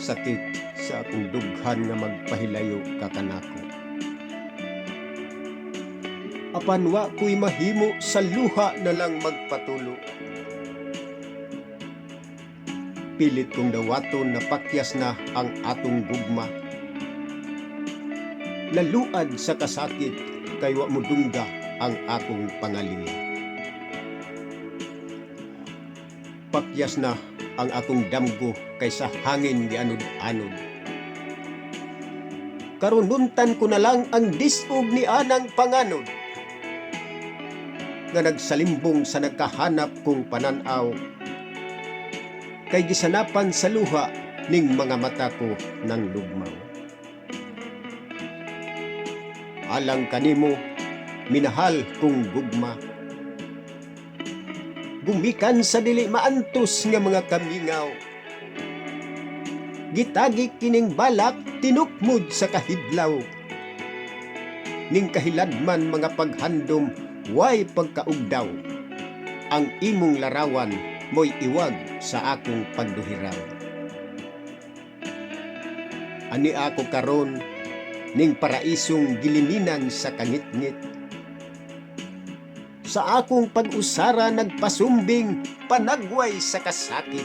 sakit sa akong dughan nga magpahilayo ka kanako. Apan wa ko'y mahimo sa luha na lang magpatulo. Pilit kong dawaton na pakyas na ang atong gugma. Laluad sa kasakit kay wa mo dungga ang akong pangalinga. Pakyas na ang akong damgo kaysa hangin gianod-anod. Karununtan ko na lang ang disog ni anang panganod, nga nagsalimbong sa nagkahanap kong pananaw, kay gisanapan sa luha ning mga mata ko ng lugmaw. Alang kanimo, minahal kong gugma, gumikan sa dili maantos nga mga kamingaw. Gitagi kining balak tinukmod sa kahidlaw, ning kahiladman mga paghandom way pagkaugdaw. Ang imong larawan mo'y iwag sa akong pagduhiraw. Ani ako karon ning paraisong giliminan sa kangit-ngit. Sa akong pag-usara nagpasumbing panagway sa kasakit.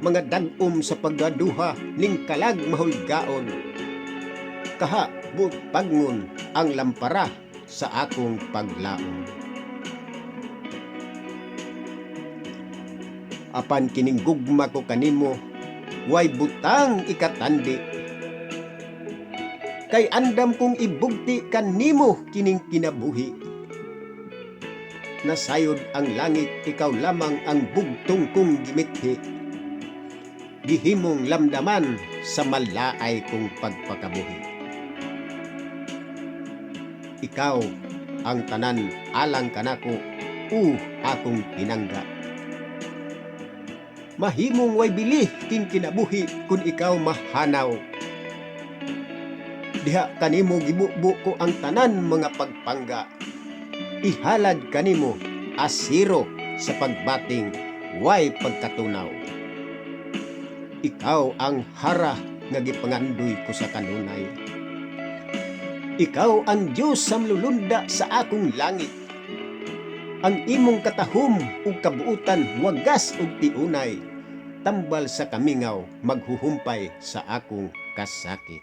Mga dagom sa paggaduha ning kalag mahulgaon. Kaha but pagngon ang lampara sa akong paglaon. Apan kining gugma ko kanimo, way butang ikatandi. Kay andam kong ibugti kanimo kining kinabuhi. Nasayod ang langit, ikaw lamang ang bugtong kong gimithi. Gihimong lamdaman sa malaay kong pagpakabuhi. Ikaw ang tanan alang kanako, akong pinangga. Mahimong way bili king kinabuhi kun ikaw mahanaw. Diha kanimo gibubo ko ang tanan mga pagpangga. Ihalad kanimo asiro sa pagbating way pagkatunaw. Ikaw ang hara nga gipangandoy ko sa kanunay. Ikaw ang Diyos sa mlulunda sa akong langit. Ang imong katahom ug kabuutan wagas ug tiunay. Tambal sa kamingaw maghuhumpay sa akong kasakit.